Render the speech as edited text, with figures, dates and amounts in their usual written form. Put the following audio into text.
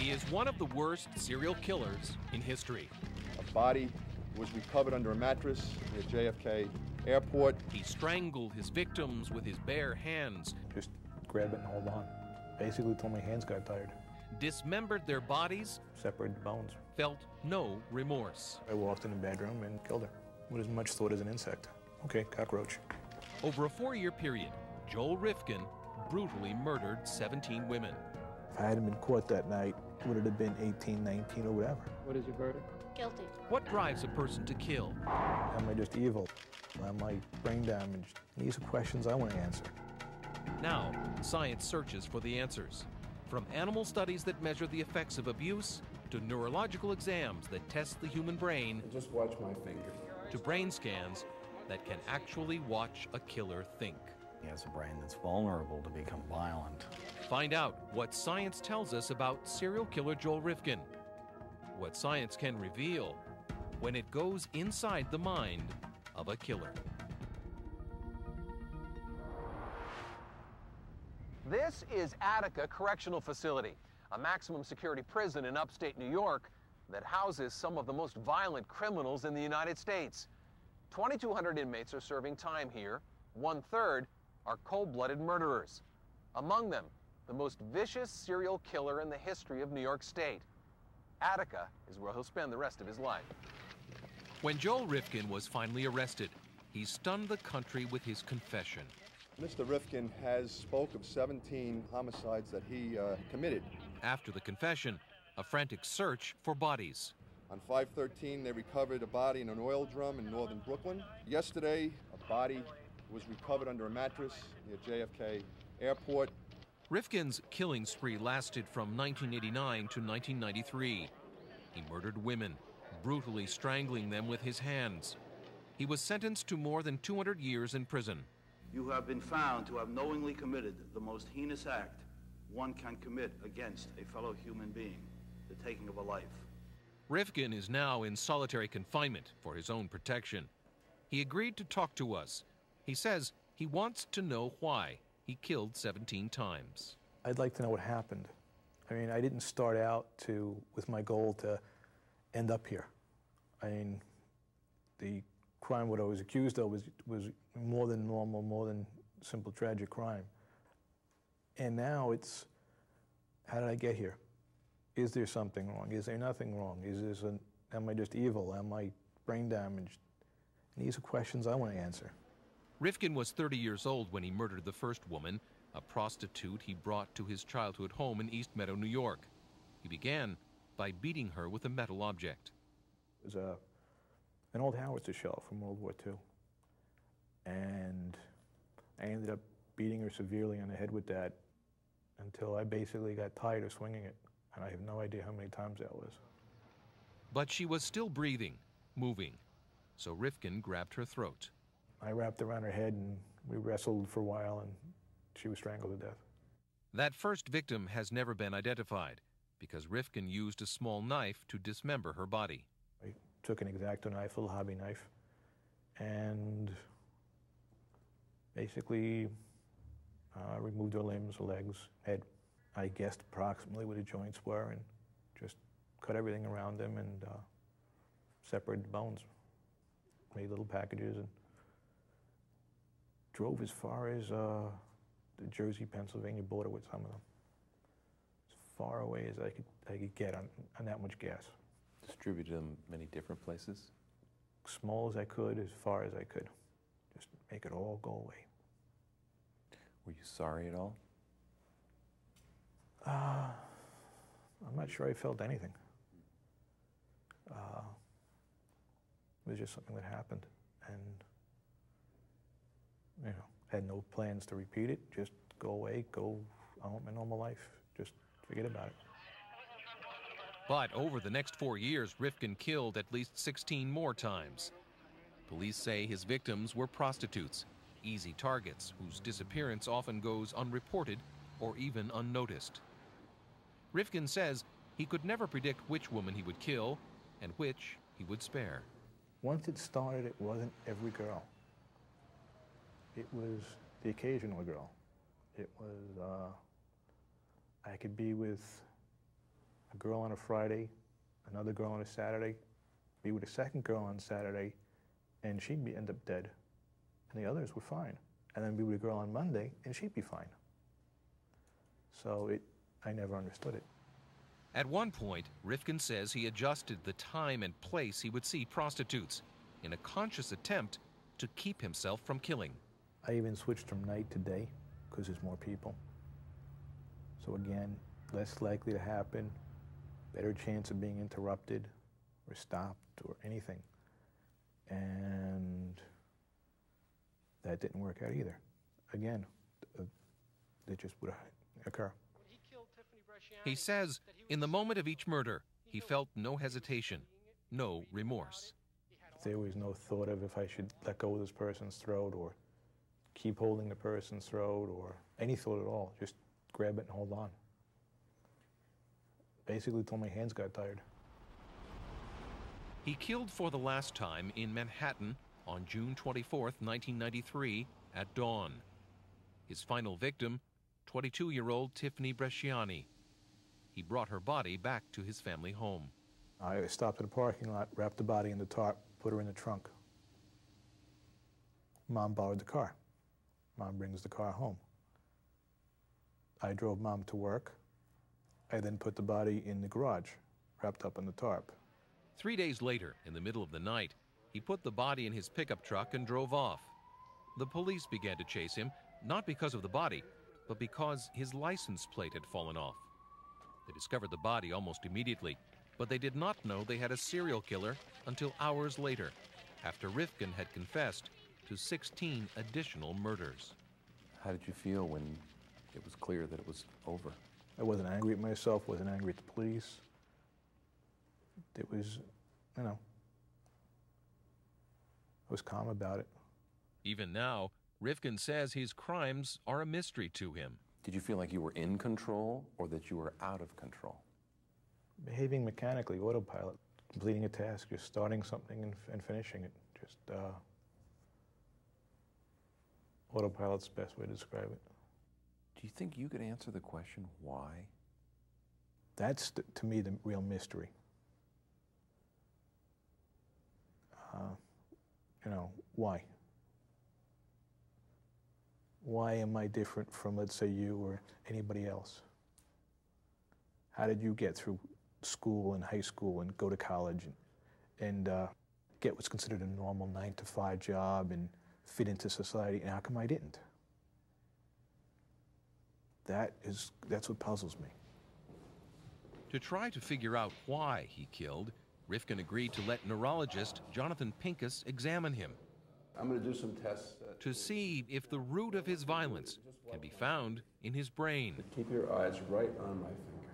He is one of the worst serial killers in history. A body was recovered under a mattress near JFK Airport. He strangled his victims with his bare hands. Just grab it and hold on. Basically till my hands got tired. Dismembered their bodies. Separated the bones. Felt no remorse. I walked in the bedroom and killed her with as much thought as an insect. Okay, cockroach. Over a 4-year period, Joel Rifkin brutally murdered 17 women. If I hadn't been caught that night, would it have been 18, 19, or whatever? What is your verdict? Guilty. What drives a person to kill? Am I just evil? Am I brain damaged? These are questions I want to answer. Now, science searches for the answers. From animal studies that measure the effects of abuse, to neurological exams that test the human brain, And just watch my finger. to brain scans that can actually watch a killer think. He has a brain that's vulnerable to become violent. Find out what science tells us about serial killer Joel Rifkin. What science can reveal when it goes inside the mind of a killer. This is Attica Correctional Facility, a maximum security prison in upstate New York that houses some of the most violent criminals in the United States. 2,200 inmates are serving time here. 1/3 are cold-blooded murderers. Among them, the most vicious serial killer in the history of New York State. Attica is where he'll spend the rest of his life. When Joel Rifkin was finally arrested, he stunned the country with his confession. Mr. Rifkin has spoke of 17 homicides that he committed. After the confession, a frantic search for bodies. On 5/13, they recovered a body in an oil drum in northern Brooklyn. Yesterday, a body was recovered under a mattress near JFK Airport. Rifkin's killing spree lasted from 1989 to 1993. He murdered women, brutally strangling them with his hands. He was sentenced to more than 200 years in prison. You have been found to have knowingly committed the most heinous act one can commit against a fellow human being, the taking of a life. Rifkin is now in solitary confinement for his own protection. He agreed to talk to us. He says he wants to know why he killed 17 times. I'd like to know what happened. I mean, I didn't start out with my goal to end up here. I mean, the crime what I was accused of was more than normal, more than simple tragic crime. And now it's, how did I get here? Is there something wrong? Is there nothing wrong? Am I just evil? Am I brain damaged? And these are questions I want to answer. Rifkin was 30 years old when he murdered the first woman, a prostitute he brought to his childhood home in East Meadow, New York. He began by beating her with a metal object. It was an old howitzer shell from World War II. And I ended up beating her severely on the head with that until I basically got tired of swinging it. And I have no idea how many times that was. But she was still breathing, moving. So Rifkin grabbed her throat. I wrapped around her head and we wrestled for a while and she was strangled to death. That first victim has never been identified because Rifkin used a small knife to dismember her body. I took an X-Acto knife, a little hobby knife, and basically removed her limbs, her legs, head. I guessed approximately where the joints were and just cut everything around them and separated the bones. Made little packages and drove as far as the Jersey, Pennsylvania border with some of them. As far away as I could get on that much gas. Distributed them many different places? Small as I could, as far as I could. Just make it all go away. Were you sorry at all? I'm not sure I felt anything. It was just something that happened, and had no plans to repeat it. Just go away, go on with my normal life. Just forget about it. But over the next 4 years, Rifkin killed at least 16 more times. Police say his victims were prostitutes, easy targets whose disappearance often goes unreported or even unnoticed. Rifkin says he could never predict which woman he would kill and which he would spare. Once it started, it wasn't every girl. It was the occasional girl. It was, I could be with a a girl on a Friday, another girl on a Saturday, be with a second girl on Saturday, and she'd end up dead. And the others were fine. And then be with a girl on Monday, and she'd be fine. So I never understood it. At one point, Rifkin says he adjusted the time and place he would see prostitutes in a conscious attempt to keep himself from killing. I even switched from night to day because there's more people. So again, less likely to happen, better chance of being interrupted or stopped or anything. And that didn't work out either. Again, it just would occur. He says in the moment of each murder, he felt no hesitation, no remorse. There was no thought of if I should let go of this person's throat or keep holding the person's throat or any thought at all. Just grab it and hold on. Basically till my hands got tired. He killed for the last time in Manhattan on June 24, 1993, at dawn. His final victim, 22-year-old Tiffany Bresciani. He brought her body back to his family home. I stopped at a parking lot, wrapped the body in the tarp, put her in the trunk. Mom borrowed the car. Mom brings the car home. I drove Mom to work. I then put the body in the garage, wrapped up in the tarp. 3 days later, in the middle of the night, he put the body in his pickup truck and drove off. The police began to chase him, not because of the body, but because his license plate had fallen off. They discovered the body almost immediately, but they did not know they had a serial killer until hours later, after Rifkin had confessed to 16 additional murders. How did you feel when it was clear that it was over? I wasn't angry at myself, wasn't angry at the police. It was, I was calm about it. Even now, Rifkin says his crimes are a mystery to him. Did you feel like you were in control or that you were out of control? Behaving mechanically, autopilot, completing a task, just starting something and finishing it. Just autopilot's the best way to describe it. Do you think you could answer the question, why? That's, to me, the real mystery. Why? Why am I different from, let's say, you or anybody else? How did you get through school and high school and go to college and get what's considered a normal 9-to-5 job and fit into society, and how come I didn't? That's what puzzles me. To try to figure out why he killed, Rifkin agreed to let neurologist Jonathan Pincus examine him. I'm going to do some tests. To see if the root of his violence can be found in his brain. Keep your eyes right on my finger.